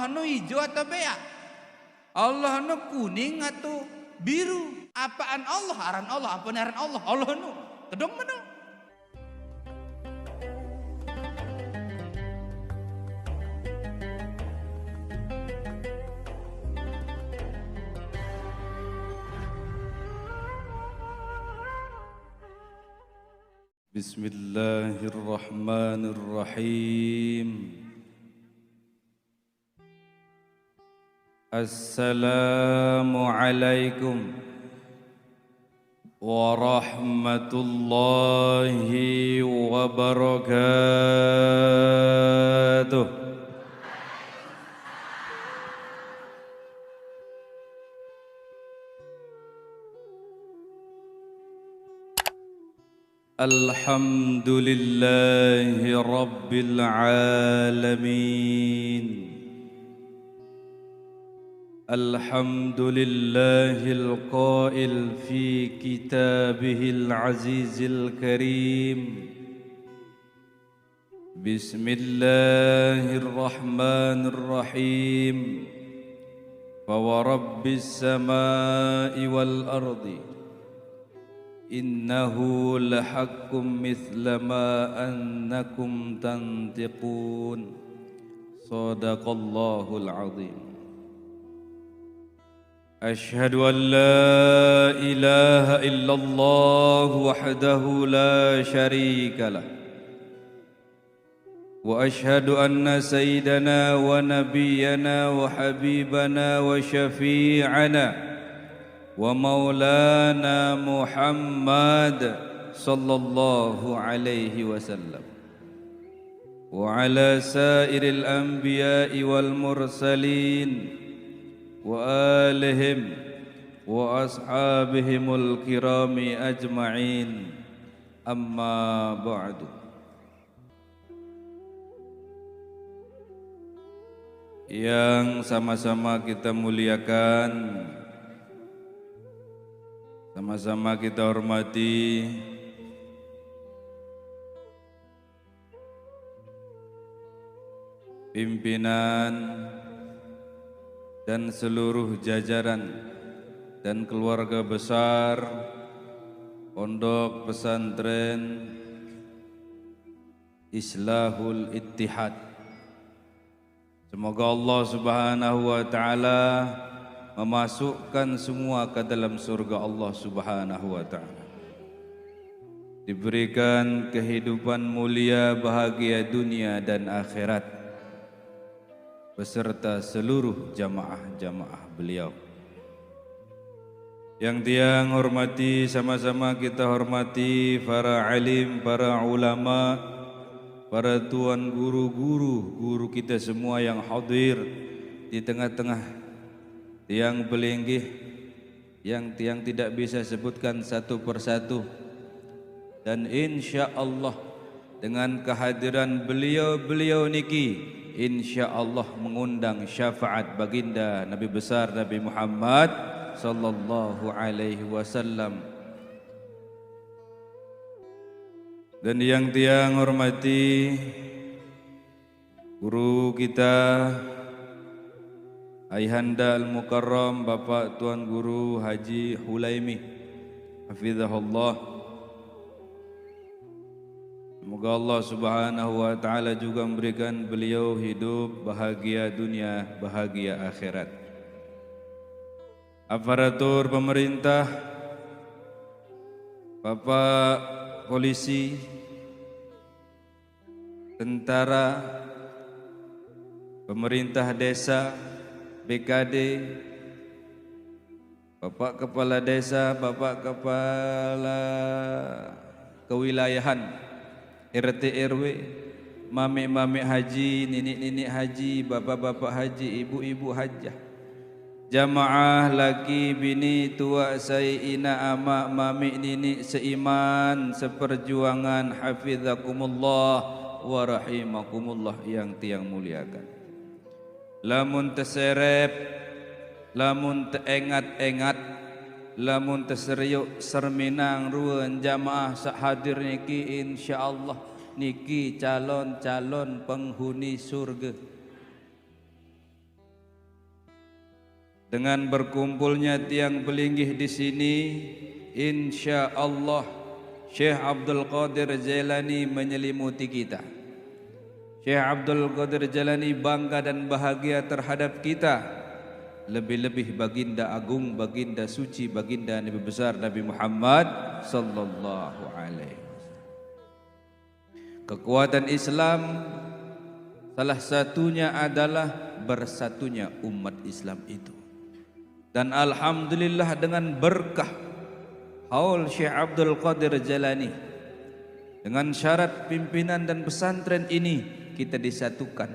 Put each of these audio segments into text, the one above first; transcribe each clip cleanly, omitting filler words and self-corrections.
Allah nu hijau atau bea? Allah nu kuning atau biru? Apaan Allah? Aran Allah, apa aran Allah? Allah nu kedong mana? Bismillahirrahmanirrahim. Assalamualaikum warahmatullahi wabarakatuh. Alhamdulillahi rabbil alamin. Alhamdulillahil qail fi kitabihil azizil karim. Bismillahirrahmanirrahim. Fa wa rabbis samai wal ardi innahu lahaqqum mithla ma annakum tantiqun. Sadaqallahul azim. Ashhadu an la ilaha illallah wahdahu la sharika lah, wa ashhadu anna sayyidana wa nabiyyana wa habibana wa syafi'ana wa maulana Muhammad sallallahu alaihi wasallam wa ala sairil anbiya'i wal mursalin wa alihim wa ashabihimul kirami ajma'in, amma ba'du. Yang sama-sama kita muliakan, sama-sama kita hormati pimpinan dan seluruh jajaran dan keluarga besar Pondok Pesantren Islahul Ittihad. Semoga Allah Subhanahu wa taala memasukkan semua ke dalam surga Allah Subhanahu wa taala. Diberikan kehidupan mulia, bahagia dunia dan akhirat beserta seluruh jamaah-jamaah beliau. Yang tiang hormati, sama-sama kita hormati para alim, para ulama, para tuan guru kita semua yang hadir di tengah-tengah tiang belinggih, yang tiang tidak bisa sebutkan satu persatu. Dan insya Allah dengan kehadiran beliau-beliau niki, insya Allah mengundang syafaat baginda Nabi besar Nabi Muhammad sallallahu alaihi wasallam. Dan yang tiang hormati guru kita Ayahanda Al-Mukarram Bapak Tuan Guru Haji Hulaimi hafizahullah. Semoga Allah Subhanahu wa taala juga memberikan beliau hidup bahagia dunia, bahagia akhirat. Aparatur pemerintah, Bapak polisi, tentara, pemerintah desa, BKD, Bapak Kepala Desa, Bapak Kepala Kewilayahan, RT RW, mami-mami haji, nenek-nenek haji, bapak-bapak haji, ibu-ibu hajah, jamaah laki bini tua sayyina ama mami nini seiman seperjuangan, hafizakumullah wa rahimakumullah yang tiang muliakan. Lamun teserep, lamun teengat-engat, lamun teseriuk serminang ruan jamaah sak hadir niki insyaallah niki calon-calon penghuni surga. Dengan berkumpulnya tiang pelinggih di sini, insya Allah Syekh Abdul Qadir Jailani menyelimuti kita. Syekh Abdul Qadir Jailani bangga dan bahagia terhadap kita. Lebih-lebih baginda agung, baginda suci, baginda Nabi besar Nabi Muhammad sallallahu alaihi wasallam. Kekuatan Islam salah satunya adalah bersatunya umat Islam itu. Dan alhamdulillah dengan berkah haul Syekh Abdul Qadir Jailani, dengan syarat pimpinan dan pesantren ini kita disatukan,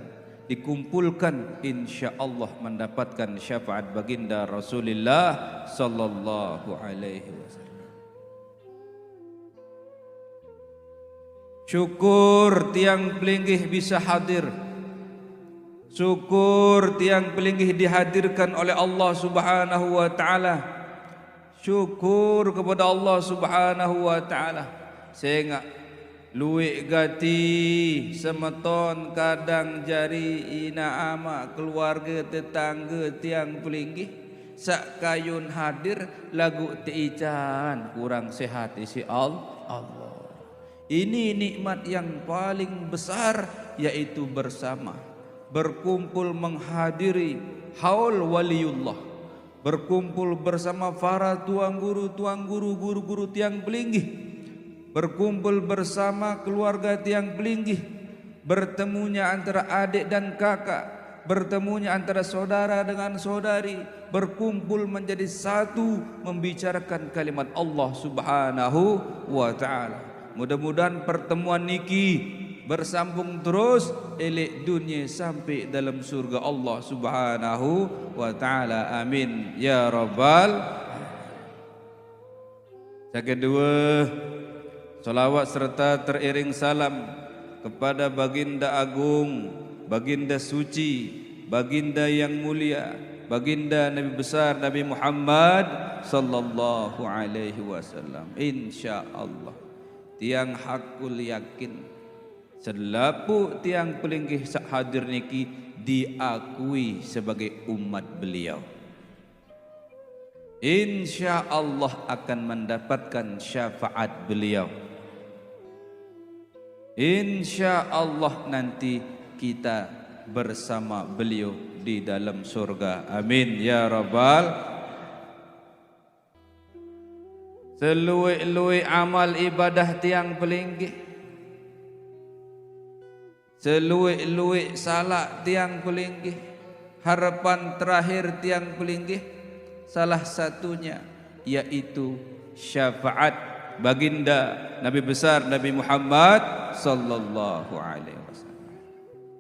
dikumpulkan, insya Allah mendapatkan syafaat baginda Rasulullah sallallahu alaihi wasallam. Syukur tiang pelinggih bisa hadir. Syukur tiang pelinggih dihadirkan oleh Allah Subhanahu wa taala. Syukur kepada Allah Subhanahu wa taala. Sehingga luwek gati semeton kadang jari ina ama keluarga tetangga tiang pelinggih sak kayun hadir lagu teican kurang sehat isi Allah. Ini nikmat yang paling besar, yaitu bersama, berkumpul menghadiri haul waliullah, berkumpul bersama para tuang guru, guru-guru tiang pelinggih, berkumpul bersama keluarga tiang pelinggih, bertemunya antara adik dan kakak, bertemunya antara saudara dengan saudari, berkumpul menjadi satu membicarakan kalimat Allah Subhanahu wa taala. Mudah-mudahan pertemuan niki bersambung terus elek dunia sampai dalam surga Allah Subhanahu wa taala. Amin ya rabbal. Yang kedua, salawat serta teriring salam kepada baginda agung, baginda suci, baginda yang mulia, baginda Nabi besar Nabi Muhammad sallallahu alaihi wasallam. Insyaallah tiang hakul yakin selapu tiang pelinggih sak hadir niki diakui sebagai umat beliau. Insya Allah akan mendapatkan syafaat beliau. Insya Allah nanti kita bersama beliau di dalam surga. Amin ya rabbal. Seluik-luik amal ibadah tiang pelinggih, seluik-luik salat tiang pelinggih, harapan terakhir tiang pelinggih salah satunya yaitu syafaat baginda Nabi besar Nabi Muhammad sallallahu alaihi wasallam.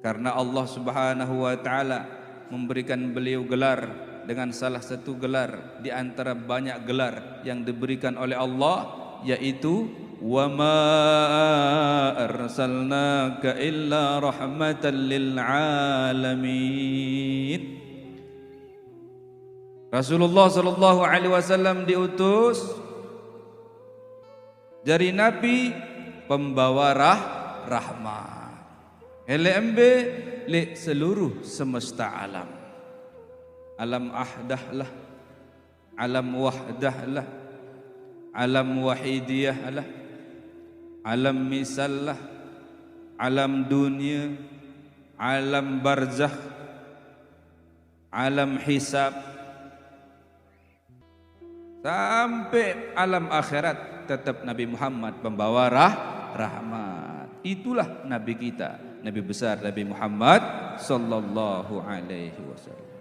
Karena Allah Subhanahu wa taala memberikan beliau gelar dengan salah satu gelar di antara banyak gelar yang diberikan oleh Allah, yaitu wa ma arsalnaka illa rahmatan lil alamin. Rasulullah sallallahu alaihi wasallam diutus dari Nabi pembawa rahmat. LMB li seluruh semesta alam. Alam ahdah lah, alam wahdah lah, alam wahidiyah lah, alam misal lah, alam dunia, alam barzakh, alam hisab, sampai alam akhirat tetap Nabi Muhammad pembawa rahmat. Itulah Nabi kita, Nabi besar Nabi Muhammad sallallahu alaihi wasallam.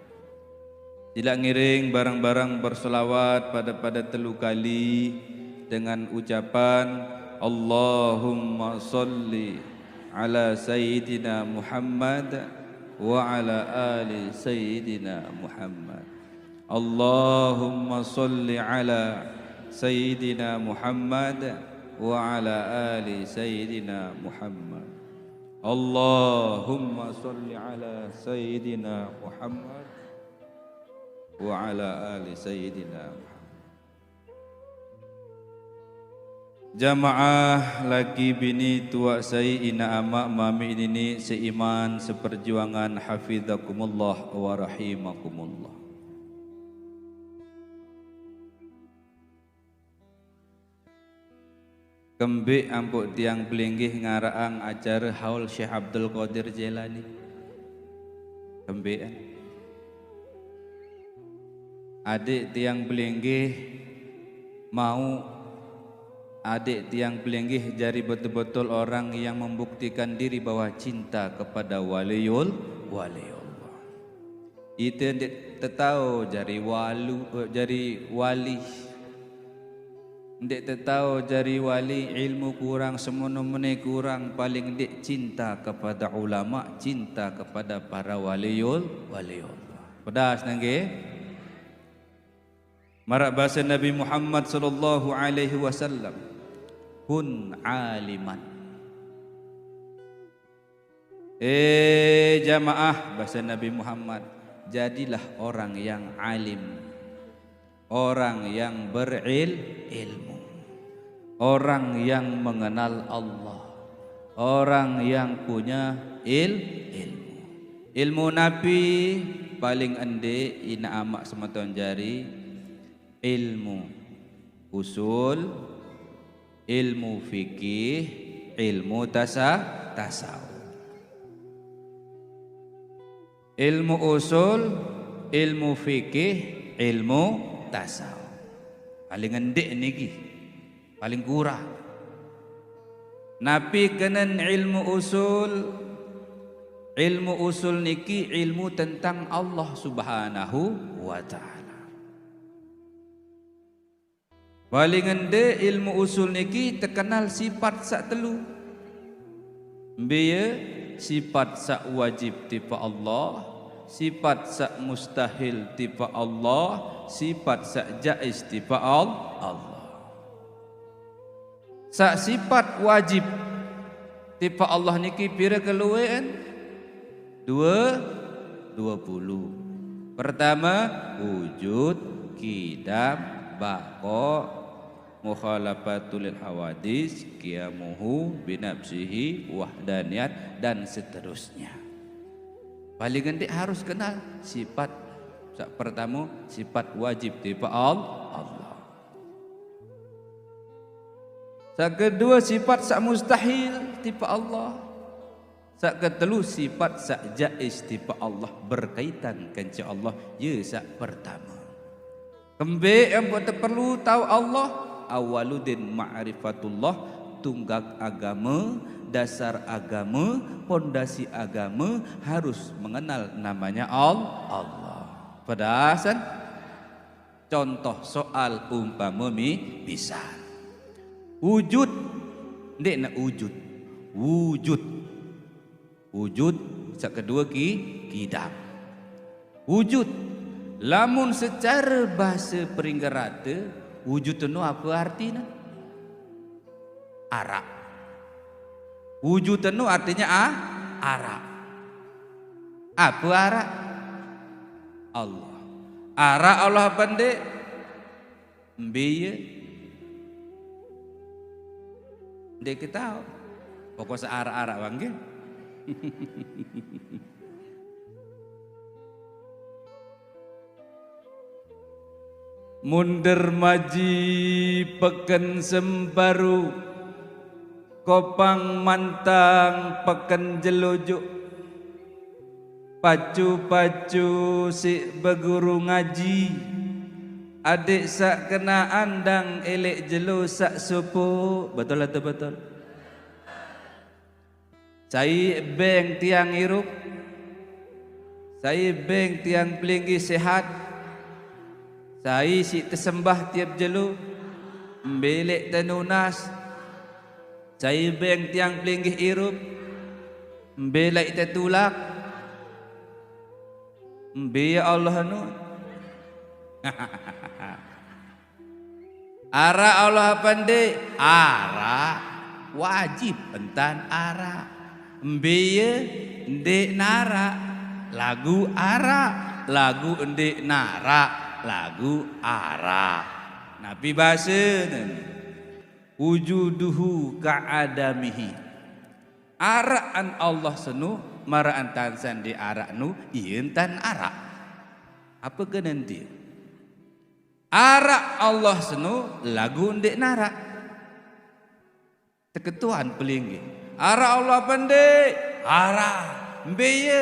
Tidak ngiring barang-barang berselawat pada telu kali dengan ucapan Allahumma salli ala Sayyidina Muhammad wa ala ali Sayyidina Muhammad. Allahumma salli ala Sayyidina Muhammad wa ala ali Sayyidina Muhammad. Allahumma salli ala Sayyidina Muhammad wa ala ali Sayyidina Muhammad. Jamaah laki bini tua saya ina ama mami ini seiman seperjuangan hafizakumullah wa rahimakumullah. Kembik ampuk tiang pelinggih ngaraang acara haul Syekh Abdul Qadir Jailani. Kembik kan? Adik tiang pelinggih mau adik tiang pelinggih jadi betul-betul orang yang membuktikan diri bahwa cinta kepada waliullah. Itu ndak tahu jadi wali. Ndak tahu jadi wali ilmu kurang semono-mene kurang paling ndak cinta kepada ulama, cinta kepada para waliullah. Pedas nangge. Marak bahasa Nabi Muhammad sallallahu alaihi wasallam. Kun aliman. Jamaah bahasa Nabi Muhammad, jadilah orang yang alim. Orang yang berilmu, orang yang mengenal Allah, orang yang punya ilmu. Ilmu Nabi paling ende ina amak semeton jari ilmu usul, ilmu fikih, ilmu tasawuf. Ilmu usul, ilmu fikih, ilmu tasawuf. Paling endek niki, paling kurang. Nabi kenen ilmu usul. Ilmu usul niki ilmu tentang Allah Subhanahu wa taala. Paling endek ilmu usul niki terkenal sifat sak telu. Biya sifat sak wajib tipe Allah, sifat sak mustahil tipe Allah, sifat sak jaiz tipe Allah. Sak sifat wajib tipe Allah niki pira keluwen? 20. Pertama wujud, qidam, baqa, mukhalafatul hawadis, qiyamuhu binafsihi, wahdaniyat dan seterusnya. Paling gede harus kenal sifat pertama, sifat wajib tipe Allah. Sak kedua sifat sak mustahil tipe Allah. Sak ketelu sifat sak jaiz tipe Allah berkaitan kanca Allah. Ya sak pertama. Kembali yang perlu tahu Allah, awaludin ma'rifatullah, tunggak agama, dasar agama, pondasi agama harus mengenal namanya Allah. Pedasan contoh soal umpama bisa wujud, ndek nak wujud sak kedua qidam. Wujud lamun secara bahasa peringgarata wujud itu apa artinya? Arak. Wujud itu artinya arak. Apa arak? Allah. Arak Allah pandai mbiye ndek kita pokok searak-arak bangke. Mundur maji peken sembaru, kopang mantang peken jelojuk, pacu-pacu si beguru ngaji, adik sak kena andang elek jelo sak supu. Betul atau betul? Saya beng tiang hirup, saya beng tiang pelinggi sehat, saya si tersembah tiap jelu, mbelek tenunas, saya beng tiang pelinggi hirup, mbelek tetulak, mbiya Allah nu. Ara Allah pandai, ara wajib entan ara. Mbiya ndek nara lagu ara, lagu ndek nara lagu ara. Nabi bahasa wujuduhu ka'adamihi. Araan Allah senu maraan tansan di arak nu ientan arak. Apa ke nanti? Arak Allah senu lagu ndek nara. Teketuan pelinggi. Ara Allah pandai. Ara. Mbeye.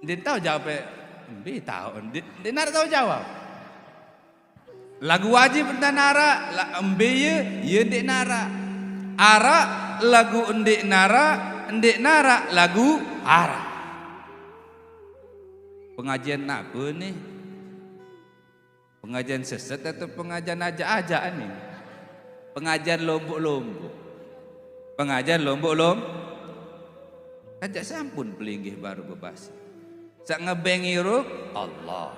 Dia tahu jawab. Mbeye tahu. Dia nak tahu jawab. Lagu wajib tentang ara. Mbeye. Ya ndik nara. Ara. Lagu ndik nara. Ndik nara. Lagu ara. Pengajian apa ni? Pengajian sesat atau pengajian ajak-ajak ni? Pengajian lombok-lombok. Pengajian lombok-lombok. Ajak sampun pelinggih baru bebas. Sak ngebeng hirup Allah.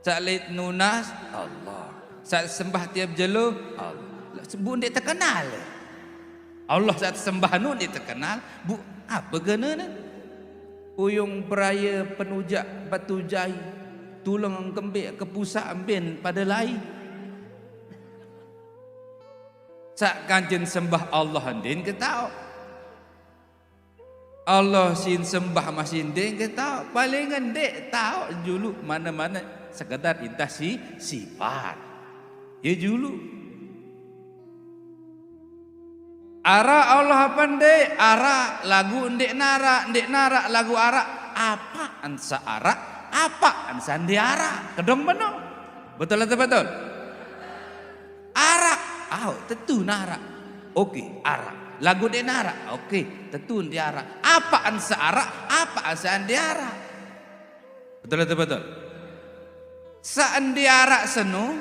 Sak lit nunas Allah. Sak sembah tiap jelo Allah. Sebut dia terkenal. Allah sak sembah nun dia terkenal. Bu apa gana ni? Uyung peraya penujak batu jai. Tulang kembik ke pusat ambil pada lain. Sak kanjen sembah Allah andin ke tahu. Allah sin sembah masin din ke tahu. Palingan dek tahu julu mana-mana sekadar intas sifat. Ya julu. Ara Allah pandai, ara lagu ndek nara lagu ara. Apaan seara? Apaan sandiara? Kedong beno. Betul atau betul? Ara. Tentu nara. Okey, ara. Lagu ndek nara. Okey, tentu ndiara. Apaan seara? Apaan sandiara? Betul atau betul? Sandiara senu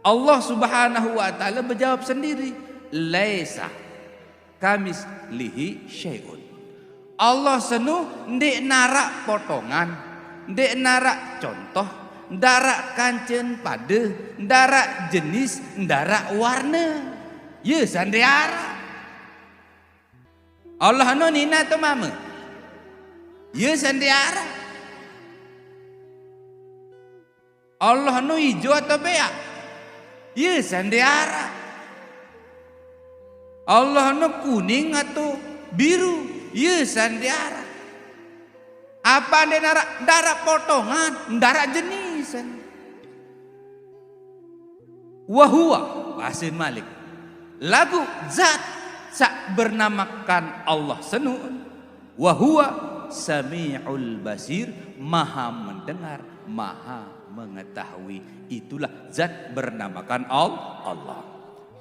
Allah Subhanahu wa taala berjawab sendiri. Laisa kamis lihi syai'un. Allah senu ndek narak potongan, ndek narak contoh, ndarak kancen pada, ndarak jenis, ndarak warna. Ya sandiara. Allah no nina tu mama. Ya sandiara. Allah no hijau atau beak. Ya sandiara. Allah no kuning atau biru. Ya sandiara. Apa anda darah potongan, darah jenisan. Wahuwa Basin Malik. Lagu zat sak bernamakan Allah senu. Wahuwa Sami'ul Basir, maha mendengar, maha mengetahui. Itulah zat bernamakan Allah.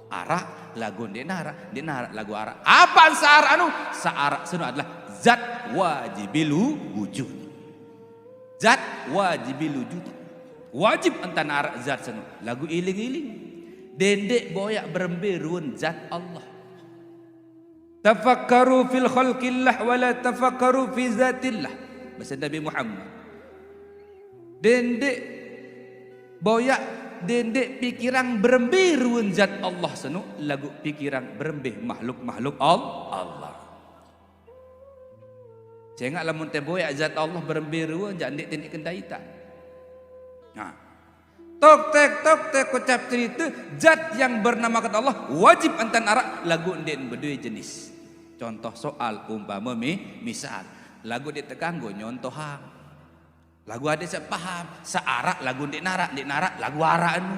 Ara lagu denara lagu ara. Apa saara anu? Saara sunu adalah zat wajibil wujud. Zat wajibil wujud. Wajib antan ara zat sunu. Lagu iling-iling. Dendek boyak beremberun zat Allah. Tafakkaru fil khalqillah wala tafakkaru fi zatillah. Bahasa Nabi Muhammad. Dendek boyak dendek pikiran berembirun zat Allah senu lagu pikiran berembih makhluk-makhluk Allah. Jangan lamun teh boyak zat Allah berembirun jangan dek kendaitan. Nah. Tok tek ucap cerita zat yang bernamakan Allah wajib antan arak lagu den berdua jenis. Contoh soal umpama misal lagu dek tekanggo nyontoh hang. Lagu ada saya paham, searak lagu ndik narak lagu arak anu.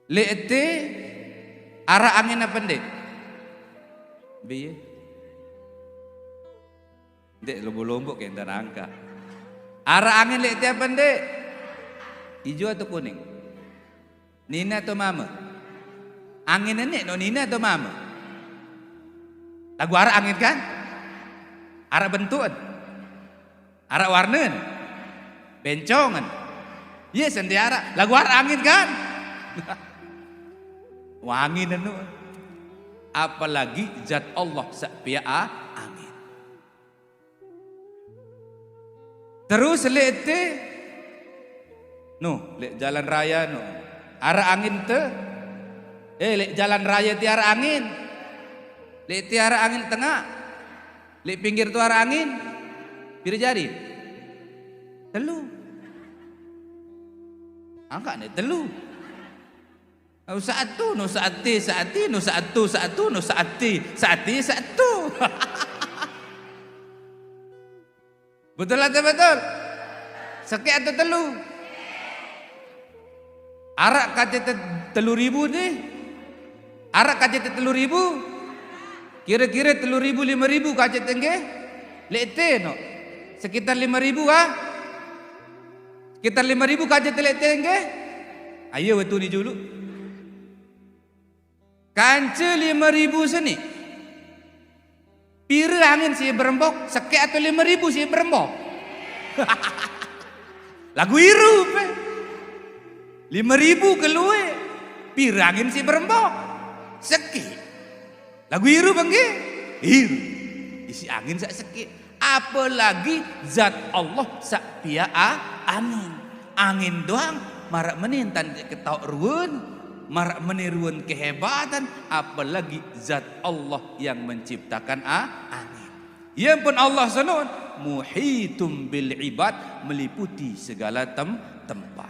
Leete arak angin apa ndik? Biye. Ndik lombok-lombok yang terangka. Arak angin leete apa ndik? Hijau atau kuning? Nina atau mama? Angin nenek no nina atau mama? Lagu arak angin kan? Arak bentukan. Arak warna. Bencongan. Ya sendiara. Lagu arak angin kan? Wangi anu. Apalagi zat Allah sapia angin. Terus lete lek jalan raya arak angin te. Lek jalan raya tiara angin. Lek tiara angin tengah, lek pinggir tu arah angin, pira jari, telu, angkat ni telu, satu, saati, satu, satu, betul atau betul? Sekek atau telu? Arak kaca 3.000 nih. Arak kaca 3.000. Kira-kira 3.000 5.000 kaca tengge. Lete no. Sekitar 5.000 ah. Sekitar 5.000 kaca lete tengge. Ayo betul ni dulu. Kanca 5.000 seni. Pira angin si berembok, sekek atau 5.000 si berembok. Lagu hirup 5.000 keluar. Pira angin si berembok, sekek. Lagu hirup bangke? Hirup. Isi angin sak sekek. Apalagi zat Allah sak pia angin. Angin doang marak menintan ketauk ruun. Marak meniruan kehebatan, apalagi zat Allah yang menciptakan angin. Yang pun Allah sanun muhitum bil ibad, meliputi segala tempat.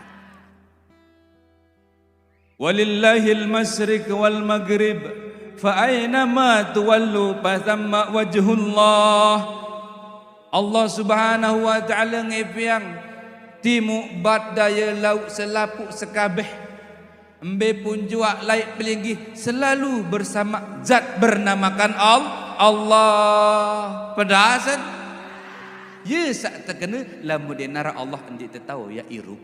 Walillahil masyriq wal maghrib fa aina ma tuwallu fa thamma wajhullah. Allah Subhanahu wa taala ngepiang timu bad daya laut selapuk sekabeh. Embe pun jua laik pelinggi selalu bersama zat bernamakan Allah. Pedasan ye sak terkena lamun denara Allah endi tahu ya irup.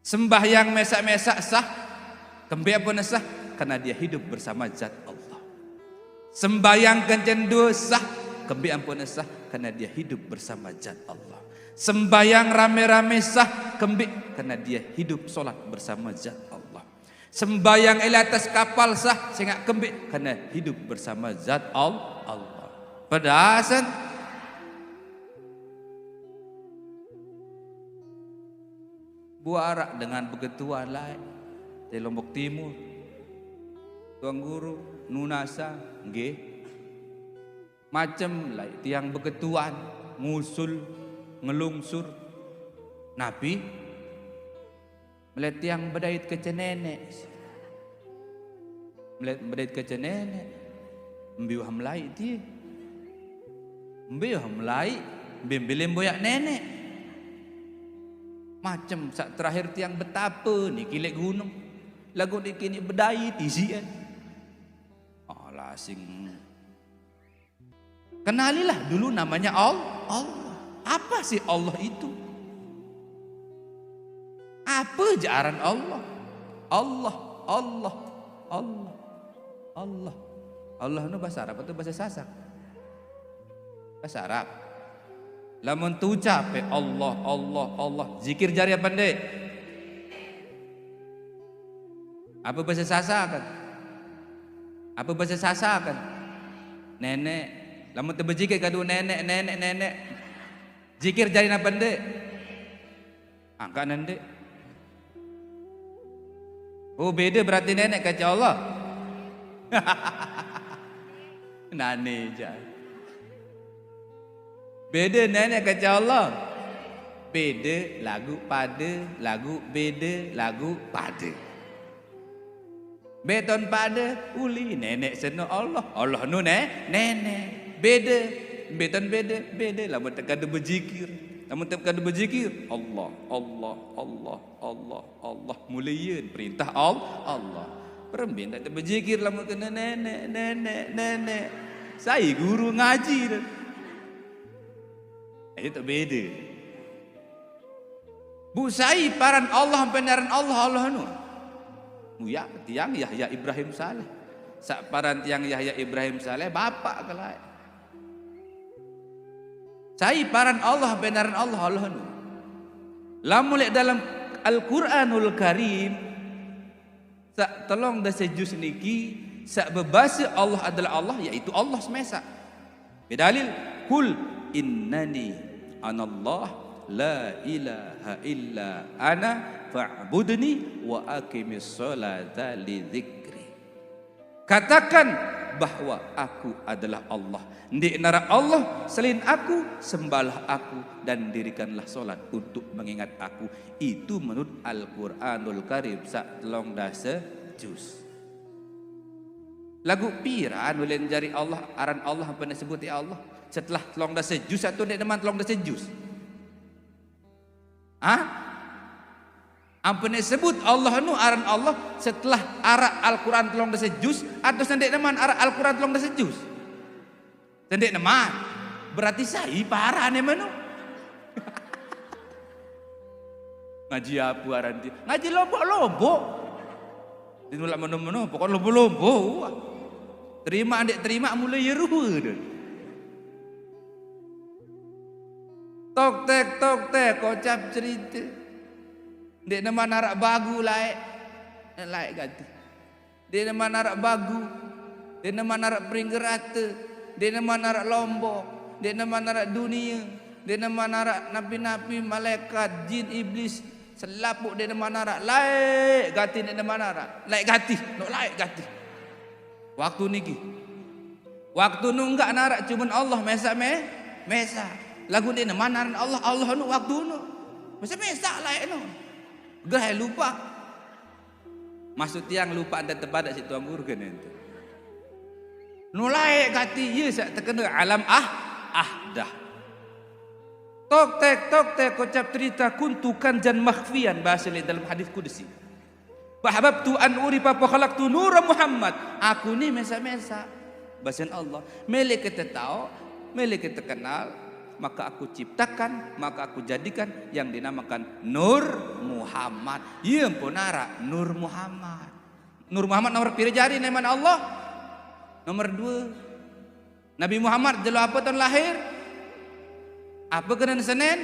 Sembahyang mesak-mesak sah, kembe apa sah? Karena dia hidup bersama zat Allah. Sembahyang kencendua sah, kembe ampun sah? Karena dia hidup bersama zat Allah. Sembayang rame-rame sah kembik karena dia hidup solat bersama zat Allah. Sembayang di atas kapal sah sehingga kembik karena hidup bersama zat Allah. Pedasan buarak dengan begituan lain di Lombok Timur, Tuan Guru, Nunasa, nggih. Macam lain tiang begituan ngusul ngelungsur Nabi melihat yang berdait ke nenek, melihat berdait ke nenek, membiuh hamlai dia, membiuh hamlai, bimbilim boyak nenek, macam saat terakhir tiang betapa ni kilek gunung, lagu ni kini berdait isian, Allah asing, kenalilah dulu namanya Allah. Apa sih Allah itu? Apa jaran Allah? Allah, Allah, Allah, Allah. Allah itu bahasa Arab atau bahasa Sasak? Bahasa Arab. Lamun tu ucap Allah, Allah, Allah. Zikir jari apa ndek? Apa bahasa Sasak kan? Apa bahasa Sasak kan? Nenek. Lamun tu berzikir kadu nenek, nenek, nenek. Zikir jari apa ndek? Angkat ndek. Oh beda berarti nenek kaca Allah. Nane jar. Beda nenek kaca Allah. Beda lagu pada, lagu beda, lagu pada. Beton pada uli nenek seno Allah. Allah nu nenek. Beda. Beton beda, beda lah bertekad berzikir. Namun tekad berzikir Allah, Allah, Allah, Allah, Allah. Mulian perintah Allah. Perembin tak berzikir lah kena nenek, nenek, nenek. Saya guru ngaji dah. Itu tak beda. Bu saya paran Allah benaran Allah nu. Muya tiang Yahya Ibrahim Saleh. Sak paran tiang Yahya Ibrahim Saleh bapak kelai. Saya paran Allah benaran Allah nu. Lamun lek dalam Al-Qur'anul Karim sak tolong dah sejus niki sak bebasa Allah adalah Allah yaitu Allah semesa. Bidalil kul innani anallah la ilaha illa ana fa'budni wa aqimis sholata li dzikri. Katakan bahwa aku adalah Allah. Ndik nara Allah selain aku, sembahlah aku dan dirikanlah solat untuk mengingat aku. Itu menurut Al-Qur'anul Karim sak telong dasa juz. Lagu piran boleh jari Allah aran Allah apa nak sebut ya Allah setelah telong dasa juz atau ndik deman telong dasa juz. Ah? Ampun sebut Allah nu aran Allah setelah arak Al-Quran telung dasa juz atau sendek neman arak Al-Quran telung dasa juz. Sendek neman. Berarti saya parah nih manu. Ngaji apa aran dia? Ngaji lombok-lombok. Dinulak menu-menu pokok lombok-lombok. Terima adik terima mulai yeruh dah. Tok tek kocap cerita. Dek nama narak bagu laik ganti. Dek nama narak bagu. Dek nama narak peringgerata. Dek nama narak lombok. Dek nama narak dunia. Dek nama narak nabi-nabi, malaikat, jin, iblis. Selapuk dek nama narak laik ganti dek nama narak. Laik ganti, nak laik ganti. Waktu niki. Waktu nu enggak narak cuman Allah mesa. Lagu dek nama narak Allah nu waktu nu. Mesa laik nu. Gerah lupa. Maksud tiang lupa dan terbadak si tuan guru kan itu. Nulai kati ye sak terkena alam dah. Tok tek kocap cerita kuntukan jan makhfian bahasa dalam hadis qudsi. Fahabtu an urifa fa khalaqtu nur Muhammad. Aku ni mesa bahasa Allah. Milik kita tahu, milik kita kenal. Maka aku ciptakan, maka aku jadikan yang dinamakan Nur Muhammad. Ia pun nara Nur Muhammad. Nur Muhammad nomor pira jari neman Allah? Nomor 2. Nabi Muhammad jelo apa tahun lahir? Apa kena Senin?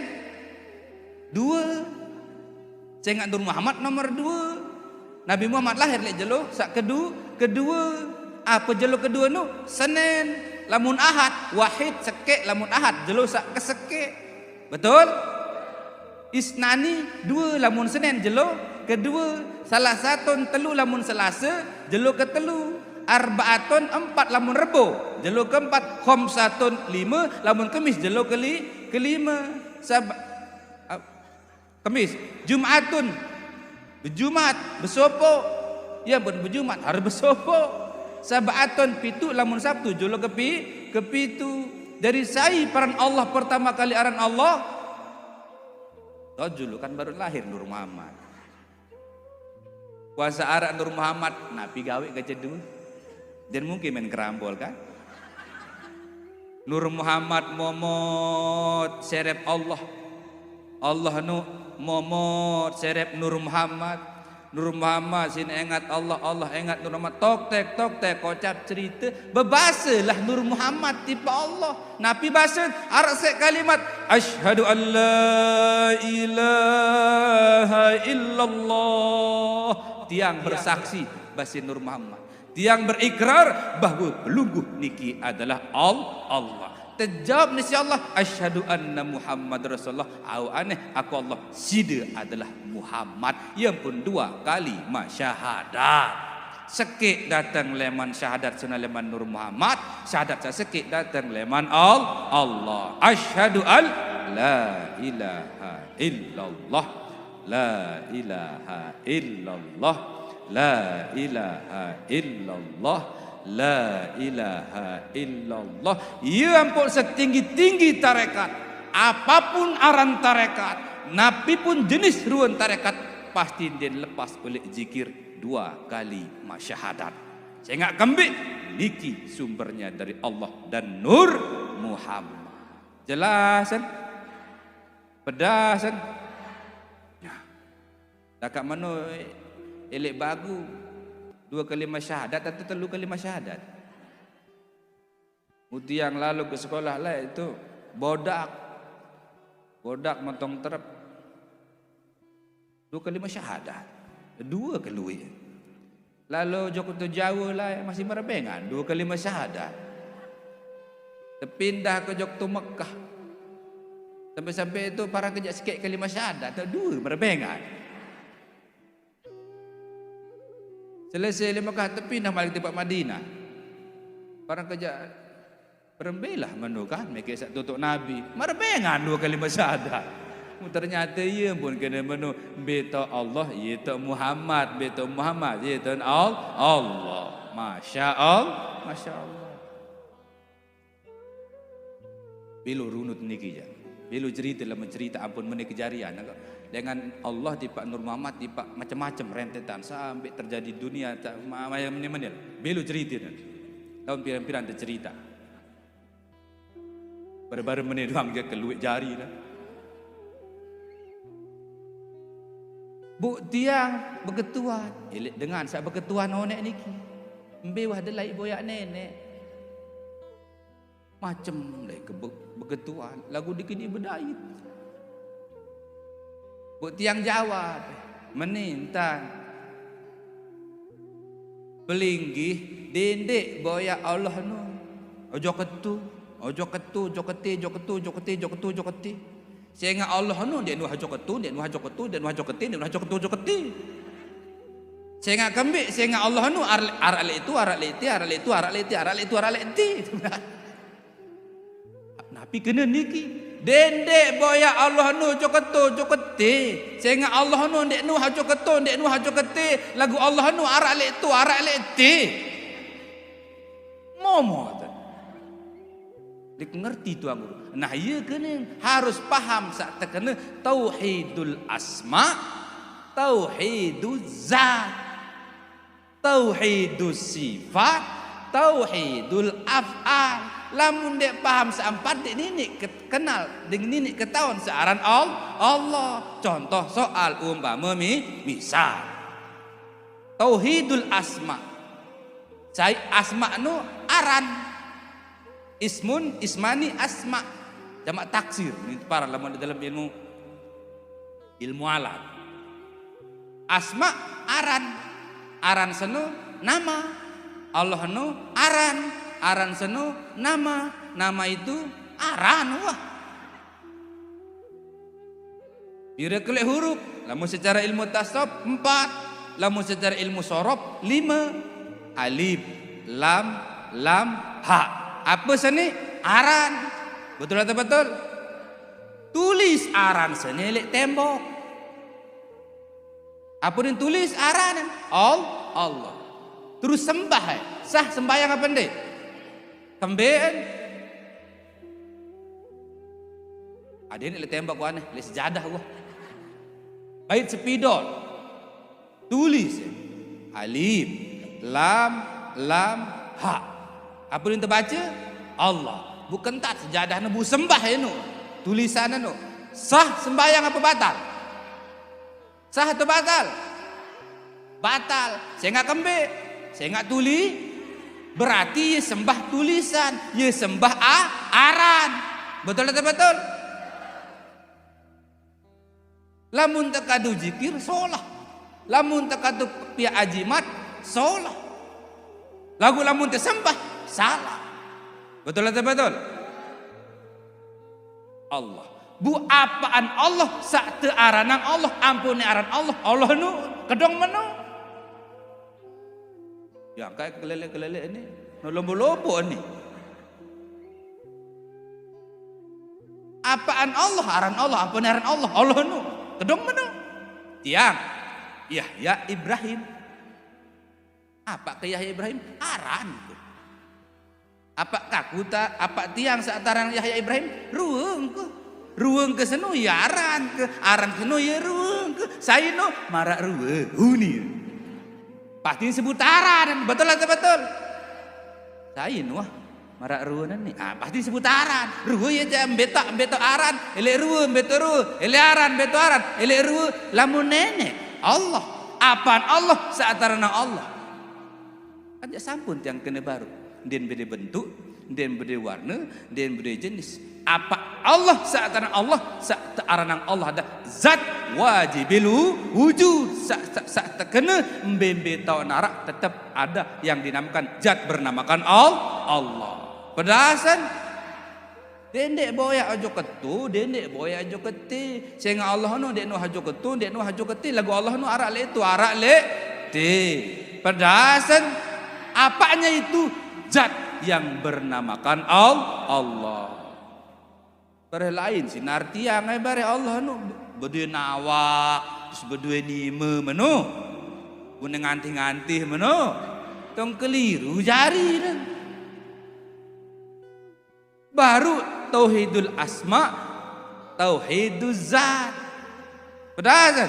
2. Saya ingat Nur Muhammad nomor 2. Nabi Muhammad lahir lek jelo sak kedua. Apa jelo kedua nu? Senin. Lamun ahad wahid sekek lamun ahad jelo sak keseke. Betul? Isnani 2 lamun Senin jelo kedua. Salah satun telu lamun Selasa jelo ketelu. Arbaatun 4 lamun Rebo jelo keempat. Khamsatun 5 lamun Kemis jelo kelima. Kemis. Jumatun berjumat besopo. Ya pun berjumat harus besopo. Sabaton 7 lamun Sabtu jolo kepitu. Dari sai paran Allah pertama kali aran Allah. Tojulu kan baru lahir Nur Muhammad. Kuasa aran Nur Muhammad nabi gawe kejedu. Dan mungkin main kerambol kan. Nur Muhammad momot serep Allah. Allah nu momot serep Nur Muhammad. Nur Muhammad sini ingat Allah, Allah ingat Nur Muhammad. Tok tek kocap cerita. Bebasalah Nur Muhammad tipe Allah. Nabi bahasa arsek kalimat asyhadu an la ilaha illallah. Tiang bersaksi bahasa Nur Muhammad. Tiang berikrar bahawa pelungguh niki adalah Allah. Terjawab nisi Allah asyhadu anna Muhammad Rasulullah. Au aneh aku Allah sida adalah Muhammad. Yang pun 2 kali syahadat. Sekik datang leman syahadat sana leman Nur Muhammad. Syahadat saya sekik datang leman Allah. Asyhadu an la ilaha illallah. La ilaha illallah. La ilaha illallah. La ilaha illallah. Ya ampun setinggi-tinggi tarekat. Apapun aran tarekat. Nabi pun jenis ruan tarekat. Pasti dia lepas oleh zikir 2 kali syahadat. Saya ingat kembali. Niki sumbernya dari Allah dan Nur Muhammad. Jelasan? Pedasan? Nah. Takak mana elek bagu. 2 kali syahadat atau 3 kali syahadat. Muti yang lalu ke sekolah lah itu bodak motong terap 2 kali syahadat. 2 kelui. Lalu Joko tu Jawa lah masih merebengan 2 kali syahadat. Terpindah ke Joko Mekah. Sampai-sampai itu para kerja sikit kali syahadat. 2 merebengan. Selesai Mekah terpindah balik tempat Madinah. Para kerja berembelah menu kan mereka sak tutuk Nabi. Merebengan 2 kali syahadat. Ternyata ia pun kena menu beta Allah, yaitu Muhammad, beta Muhammad, yaitu Allah. Masya Allah. Bila runut niki je. Belu cerita lah mencerita ampun meni kejarian dengan Allah di Pak Nur Muhammad di Pak macam-macam rentetan sampai terjadi dunia macam menil. Belu cerita dan tahun pirang-pirang cerita. Baru-baru meni doang dia keluar jari dah. Bu tiang begetuan, elok dengan sak begetuan onek niki. Mbewah delai boyak nenek. Macam lai ke begetuan, lagu dikini berdait. Bu tiang jawab, menintang. Belinggih dendek boyak Allah nu. Ojo ketu, ojo ketu, ojo keti, ojo ketu, ojo keti, ojo ketu, ojo keti. Sehingga Allah nu dia nu hajo ketu, dia nu hajo ketu, dia nu hajo keti, dia nu hajo ketu, ojo keti. Sehingga kembik, sehingga Allah nu arak itu, arak leti, arak itu, arak leti, arak itu, arak leti. Nabi kena niki. Dendek boya Allah nu hajo ketu, ojo keti. Sehingga Allah nu dek nu hajo ketu, dek nu hajo keti. Lagu Allah nu arak itu, arak leti. Momo. Dik ngerti tuan guru. Nah ia kena harus paham saat terkena tauhidul asma, tauhidul zat, tauhidul sifat, tauhidul af'al. Lamun dek paham seempat dek nini kenal dengan nini ketahuan searan Allah. Contoh soal umpama misal tauhidul asma. Saya asma nu aran. Ismun, ismani, asma. Jamak taksir. Ini para lama dalam ilmu alat. Asma, aran. Aran senu, nama. Allah nu, aran. Aran senu, nama. Nama itu, aran. Wah. Bira kelek huruf. Lamun secara ilmu tasawuf 4. Lamun secara ilmu sorof 5. Alif, lam, ha. Apa seni? Aran. Betul atau betul? Tulis aran seni lek tembok. Apa yang tulis aran? Allah. Terus sembah. Sah sembahyang apa ndek? Kembeen. Ada ni lek tembok gua aneh, lek sejadah gua. Bait sepidol. Tulis alif, lam, ha. Apa yang terbaca? Allah. Bukan tak sejadah nu sembah nu. Tulisan nu. Sah sembahyang apa batal? Sah atau batal? Batal. Saya enggak kembik. Saya enggak tuli. Berarti ye sembah tulisan, ye sembah aran. Betul atau betul? Lamun takadu zikir solah. Lamun takadu pia ajimat solah. Lagu lamun tersembah salah. Betul atau betul? Allah. Bu apaan Allah sak teu aranan Allah, ampuni aran Allah. Allah nu kedong menu. Ya kayak kelele-kelele ini, nu lombo-lombo ini. Apaan Allah, aran Allah, ampuni aran Allah. Allah nu kedong menu. Tiang Yahya Ibrahim. Apa ke Yahya Ibrahim? Aran. Apa kakuta? Apa tiang seataran Yahya Ibrahim? Ruang ke. Ruang ke senu ya aran ke. Aran ke ya ruang ke. Saya no marak ruang. Huni. Pasti sebut aran. Betul atau betul? Saya no marak ruang ni. Pasti sebut aran. Ruang ya jam betok aran. Elek ruang betok ruang. Elek aran betok aran. Elek ruang lamun nenek. Allah. Apaan Allah seataran Allah? Kan sampun yang kena baru. Den beda bentuk, den beda warna, den beda jenis. Apa Allah seataran Allah, seataran Allah ada zat wajibilu wujud. Saat terkena mbembe tau narak tetap ada yang dinamakan zat bernamakan Allah. Pedasan dendek boya ajo ketu, dendek boya ajo keti. Sehingga Allah nu dek nu hajo ketu, dek nu hajo keti. Lagu Allah nu arak le tu arak le ti. Pedasan apanya itu? Zat yang bernamakan Allah. Bare lain sinar tiang ai bare Allah nu bedue nawa, terus bedue nime menu. Bune nganti-nganti menu. Tong keliru jari dan. Baru tauhidul asma, tauhiduz zat. Pedas.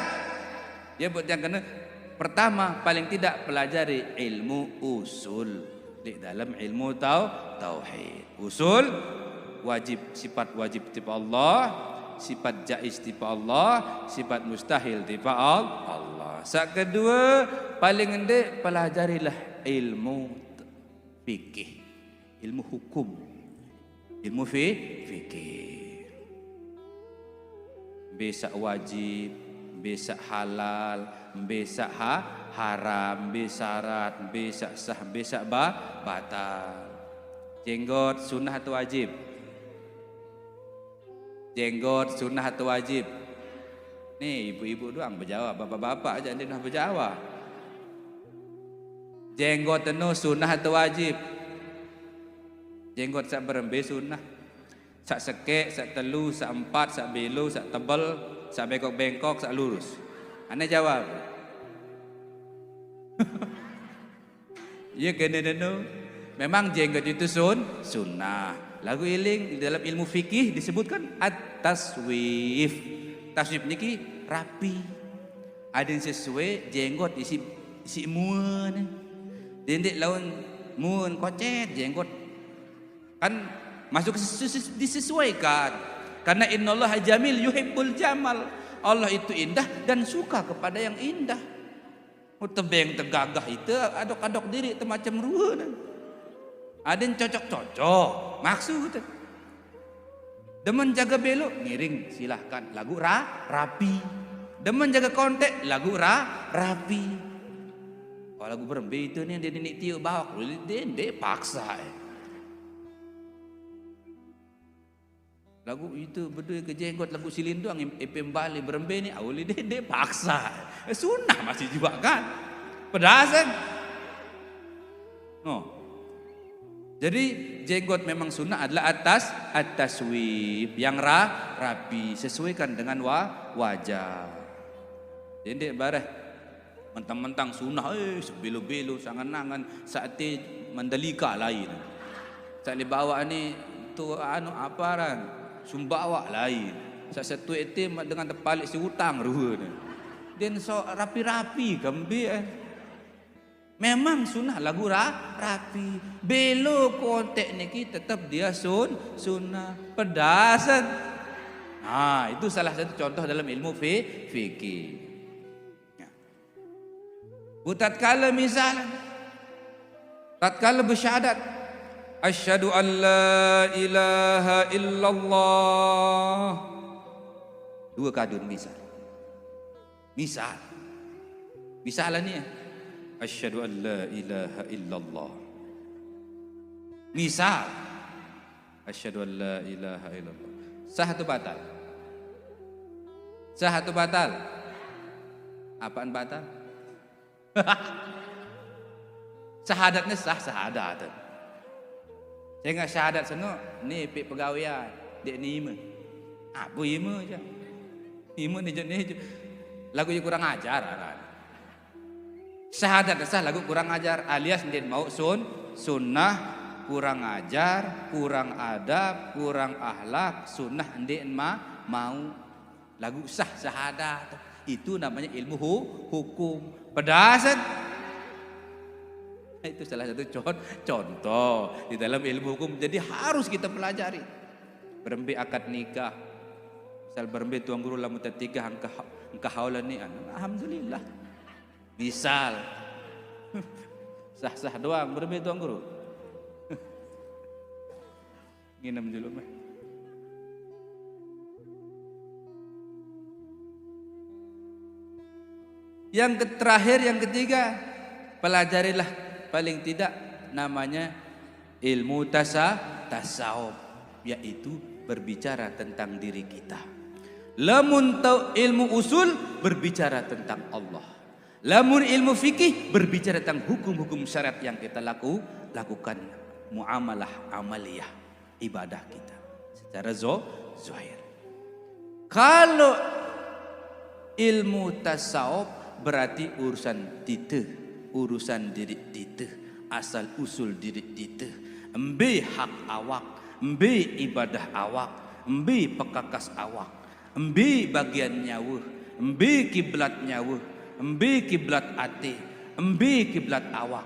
Dia buat yang kena pertama paling tidak pelajari ilmu usul di dalam ilmu tauhid. Usul wajib, sifat wajib tipe Allah, sifat jaiz tipe Allah, sifat mustahil tipe Allah. Sak kedua paling endek pelajarilah ilmu fikih, ilmu hukum, ilmu fikih. Besak wajib, besak halal, besak haram, besarat, besak sah, besak batal. Jenggot sunnah atau wajib? Jenggot sunnah atau wajib? Nih ibu-ibu doang berjawab, bapak-bapak aja dia dah berjawab. Jenggot tenu sunnah atau wajib? Jenggot sak berembe sunnah. Sak sekek, sak telu, sak empat, sak belu, sak tebal, sak bengkok-bengkok, sak lurus. Anda jawab. Ya kena tenu. Memang jenggot itu sunnah. Lagu iling dalam ilmu fikih disebutkan at-taswif. Taswif niki rapi. Ada yang sesuai jenggot isi muan. Dendek lawan muan kocet jenggot. Kan masuk disesuaikan. Karena innallaha jamil yuhibbul jamal. Allah itu indah dan suka kepada yang indah. Tebeng tegagah itu adok-adok diri itu macam ruha. Ada yang cocok-cocok. Maksud demen jaga belok ngiring silahkan, lagu rapi. Demen jaga kontek lagu rapi. Kalau lagu berembe itu nih dia nik tiup bawah dia paksa. Lagu itu berdua ke jenggot lagu silin doang epem balik berembe ni awali dia paksa. Sunnah masih juga kan. Pedasan. No. Jadi jenggot memang sunnah adalah at-taswif yang rapi, sesuaikan dengan wajah. Jadi bareh mentang-mentang sunnah sebelu-belu sangan-nangan saatnya mandalika lain. Saat dibawa ni tu aparan sumbawa lain. Saat satu itu dengan terpalik si hutang ruh ni. Dan so rapi-rapi gembir. Memang sunnah lagu rapi. Belo kontek niki tetap dia sunnah pedasan. Nah, itu salah satu contoh dalam ilmu fikih. Ya. Tatkala misalnya tatkala bersyahadat asyhadu an la ilaha illallah. Dua kadun misal. Misalan ni asyhadu an la ilaha illallah. Misal asyhadu an la ilaha illallah. Sah atau batal? Sah atau batal? Apaan batal? Syahadatnya sah syahadat. Saya ingat syahadat sana ni pik pegawaian dia ni ima. Apa ima je? Ima ni je. Lagu je kurang ajar kan. Syahadat sah lagu kurang ajar alias dia mau sunnah kurang ajar, kurang adab, kurang akhlak, sunnah dia mau lagu sah syahadat. Itu namanya ilmu hukum. Pedasan. Itu salah satu contoh di dalam ilmu hukum. Jadi harus kita pelajari. Berembe akad nikah. Misal berembe tuang guru lamu tiga angka haulan ni. Alhamdulillah. Misal sah doang berembe tuang guru. Nginam dulu mah. Yang terakhir, yang ketiga, pelajarilah paling tidak namanya ilmu tasawuf, yaitu berbicara tentang diri kita. Lamun ilmu usul berbicara tentang Allah. Lamun ilmu fikih berbicara tentang hukum-hukum syariat yang kita lakukan, muamalah amaliyah, ibadah kita secara zahir. Kalau ilmu tasawuf berarti urusan titeh, urusan diri titeh, asal usul diri titeh, embe hak awak, embe ibadah awak, embe pekakas awak, embi bagian nyawa, embi kiblat nyawa, embi kiblat ati, embi kiblat awak.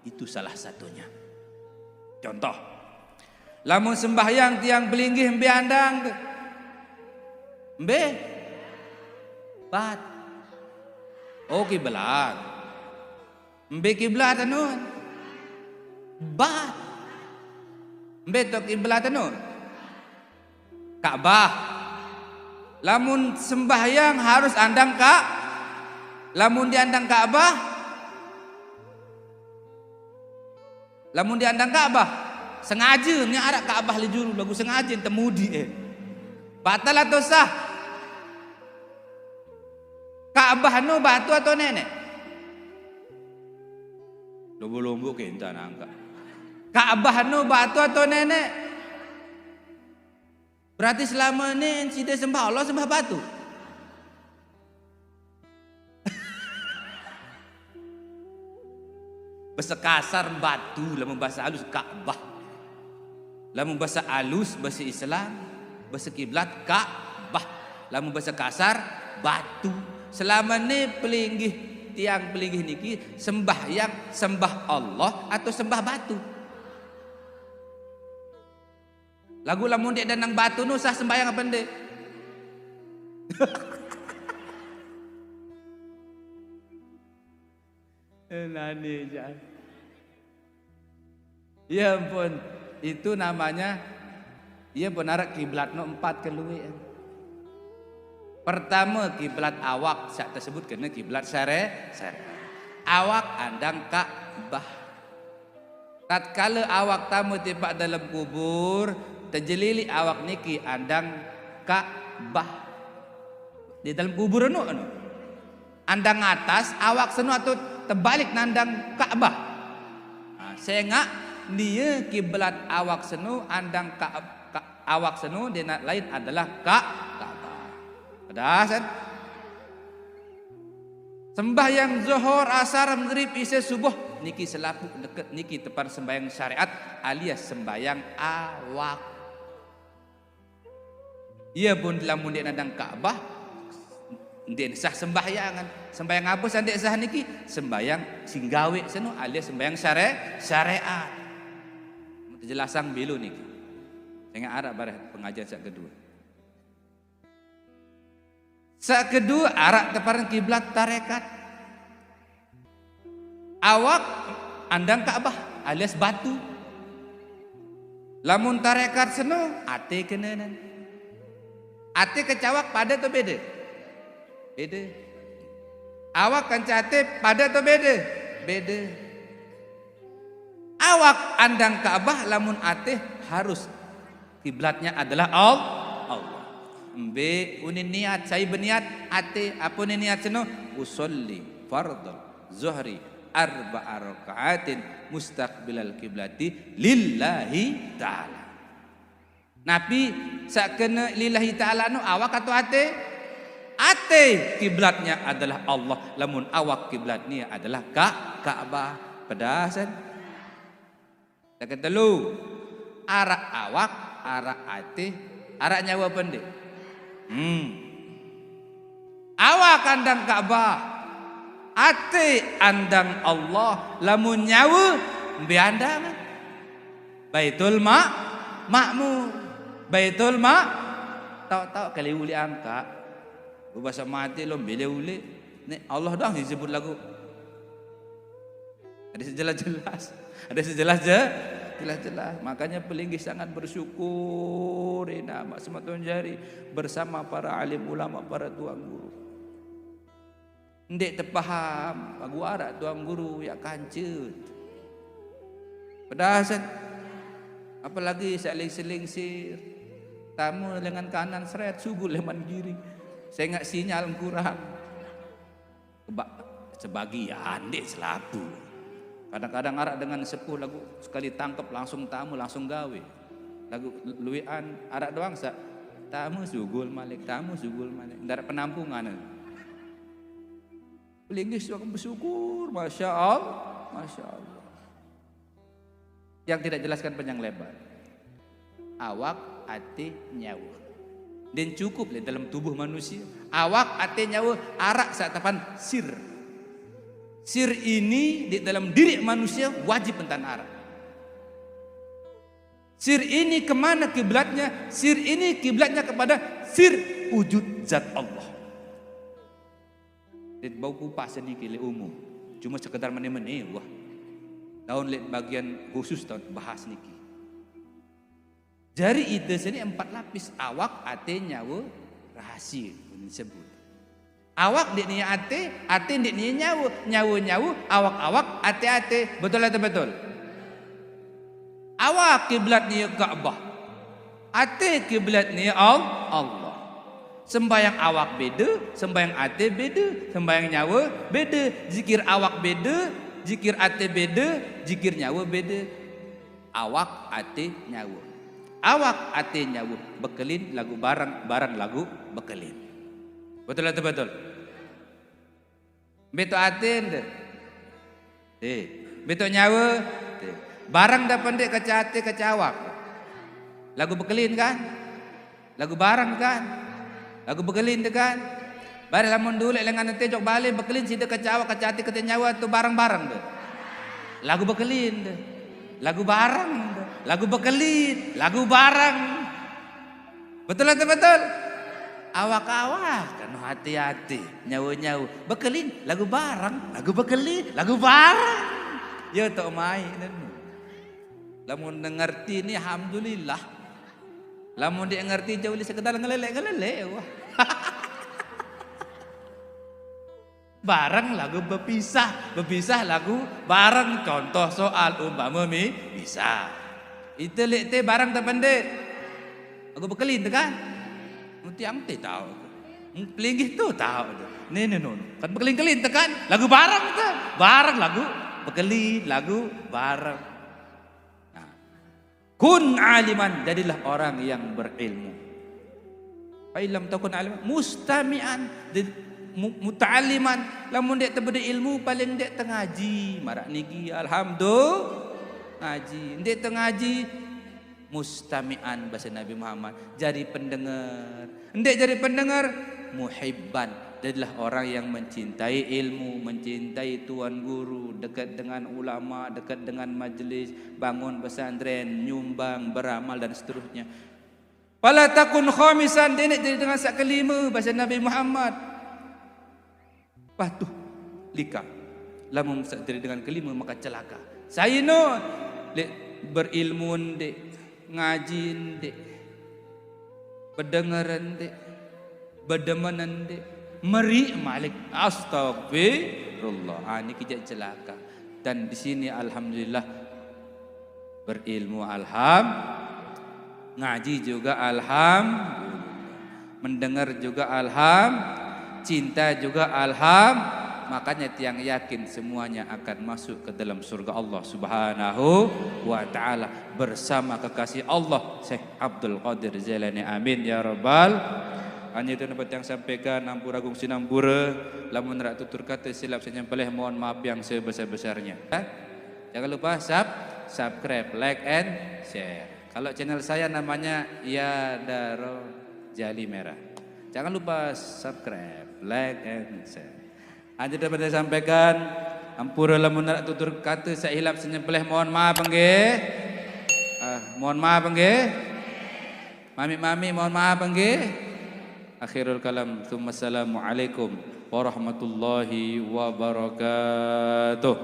Itu salah satunya. Contoh, lamun sembahyang tiang belinggih embi andang, embi bat, oh kiblat, embi kiblat anu, bat, embi to kiblat anu, Ka'bah. Lamun sembahyang harus andang lamun diandang Ka'bah, lamun diandang Ka'bah sengaja nya ada Ka'bah li juru lagu sengaja temudi batal atau sah? Ka'bah no batu atau nenek? Lombo-lombo kita nangka. Ka'bah no batu atau nenek? Berarti selama ini si dia sembah Allah sembah batu. Bahasa kasar batu, lamun bahasa halus Ka'bah. Lamun bahasa halus bahasa Islam, bahasa kiblat Ka'bah. Lamun bahasa kasar batu. Selama ini pelinggih tiang pelinggih niki sembahyang sembah Allah atau sembah batu. Lagu lamun dia danang batu nu sah sembahyang apa ndek? Nani jangan. Ya ampun, itu namanya ia benar kiblat no 4 keluwe. Pertama kiblat awak sak tersebut kena kiblat syare. Awak andang Ka'bah. Tatkala awak tamu tiba dalam kubur, terjelili awak niki andang Ka'bah. Di dalam kubur anu andang atas awak senu atau terbalik nandang Ka'bah. Sehingga dia kiblat awak senu andang awak senu dia lain adalah Ka'bah. Pedasan. Sembahyang zuhur, asar, maghrib, isya, subuh niki selaku deket niki tepan sembahyang syariat alias sembahyang awak. Ia pun lamun dia nandang Ka'bah dia sah sembahyangan. Sembahyang apa sandek sah niki? Sembahyang singgawe seno alias sembahyang syariat. Penjelasan bilu niki. Saya arah bareh pengajian sak kedua. Sak kedua arah teparan kiblat tarekat. Awak andang Ka'bah alias batu. Lamun tarekat seno ate kenenan. Ate kecawak pada atau beda? Beda. Awak kancate pada atau beda? Beda. Awak andang Ka'bah lamun ate harus kiblatnya adalah Allah. Mbe unin niat saya berniat ate apa niat seno usolli fardhu zuhri 4 rakaatin mustaqbilal kiblati lillahi ta'ala. Nabi sakena lillahi ta'ala nu awak atau ate? Ate kiblatnya adalah Allah, lamun awak kiblatnya adalah Ka'bah. Pedasan. Yang kedua, arak awak, arak ate, arak nyawa pendek. Awak andang Ka'bah, ate andang Allah, lamun nyawa mbi andang Baitul Ma'mur. Baitul tahu kali uli angka bahasa mati lo beli uli. Nih Allah doang disebut lagu. Ada sejelas-jelas, ada jelas-jelas. Makanya pelinggih sangat bersyukur nama sematun jari bersama para alim ulama, para tuan guru. Ndek terpaham, lagu arak tuan guru ya kancut. Pedasan. Apalagi seling-sir. Tamu lengan kanan seret, sugul leman kiri. Saya nggak sinyal kurang. Sebagian dek selapu. Kadang-kadang arak dengan sepuh lagu sekali tangkap langsung tamu langsung gawe. Lagu luian arak doang sa tamu sugul malik. Dari penampungan. Pelinggih suka bersyukur, masya Allah. Yang tidak jelaskan panjang lebar. Awak, ati, nyawa. Dan cukup le dalam tubuh manusia. Awak, ate, nyawa, arak satapan sir. Sir ini di dalam diri manusia wajib enten arak. Sir ini kemana kiblatnya? Sir ini kiblatnya kepada sir wujud zat Allah. Dan bau kupas sedikit le umum. Cuma sekedar mene-mene wah. Tahun le bagian khusus tahun bahas niki. Jari itu sini 4 lapis, awak, ate, nyawa, rahasia disebut. Awak dik niya ate dik niya nyawa, nyawa, awak, ate. Betul atau betul? Awak kiblat niya Ka'bah. Ate kiblat niya Allah. Sembayang awak beda, sembayang ate beda, sembayang nyawa beda, zikir awak beda, zikir ate beda, zikir nyawa beda. Awak, ate, nyawa. Awak, ate, nyawa bekelin lagu barang lagu bekelin. Betul atau betul? Beto ate nde. Beto nyawa. Barang dapat ndek kaca ate kaca awak. Lagu bekelin kan? Lagu barang kan? Lagu bekelin kan? Bare lamun dulu lengan ate jok balik bekelin sida kaca awak kaca ate kaca nyawa tu barang-barang nde. Lagu bekelin nde. Lagu barang nde. Lagu bekelin, lagu barang. Betul atau betul? Awak-awak kan hati-hati, nyawa-nyawa. Bekelin, lagu barang, lagu bekelin, lagu barang. Ya tak main. Lamun ngerti ni alhamdulillah. Lamun dia ngerti jauh sekedar ngelelek. Wah. Barang lagu berpisah lagu barang. Contoh soal umpama bisa. Itu lek teh barang tak pandai. Aku bekelin tu kan? Nanti ang teh tahu. Pelinggih tu tahu. No. Kan bekelin tu kan? Lagu barang tu. Barang lagu bekelin, lagu barang. Nah. Kun aliman, jadilah orang yang berilmu. Fa illam takun aliman, mustami'an, muta'alliman. Lamun dek terbeda ilmu paling dek tengaji. Marak niki alhamdulillah. Ngaji, ndek tu ngaji mustami'an bahasa Nabi Muhammad, jadi pendengar. Ndek jadi pendengar muhibban, jadilah orang yang mencintai ilmu, mencintai tuan guru, dekat dengan ulama, dekat dengan majlis, bangun pesantren, nyumbang, beramal dan seterusnya. Fala takun khamisan, dia nak jadi dengan sak kelima bahasa Nabi Muhammad. Patuh lika. Lamun jadi dengan kelima maka celaka. Saya berilmu ndek, ngaji ndek, berdengaran ndek, berdemenan ndek, meri malik astagfirullah. Ini kijak celaka. Dan di sini alhamdulillah berilmu ngaji juga mendengar juga cinta juga Makanya tiang yakin semuanya akan masuk ke dalam surga Allah Subhanahu wa ta'ala bersama kekasih Allah Syekh Abdul Qadir Jailani. Amin ya rabbal. Hanya itu dapat yang sampaikan. Ampura agung sinambura. Lamun rak tutur kata silap saya nyempelih, mohon maaf yang sebesar-besarnya. Jangan lupa subscribe, like and share. Kalau channel saya namanya Ya Daro Jali Merah. Jangan lupa subscribe, like and share. Hanya dapat saya sampaikan. Ampura lamun nak tutur kata saya hilap senyempelih, mohon maaf nggih. Mohon maaf nggih. Mami mohon maaf nggih. Akhirul kalam. Assalamualaikum warahmatullahi wabarakatuh.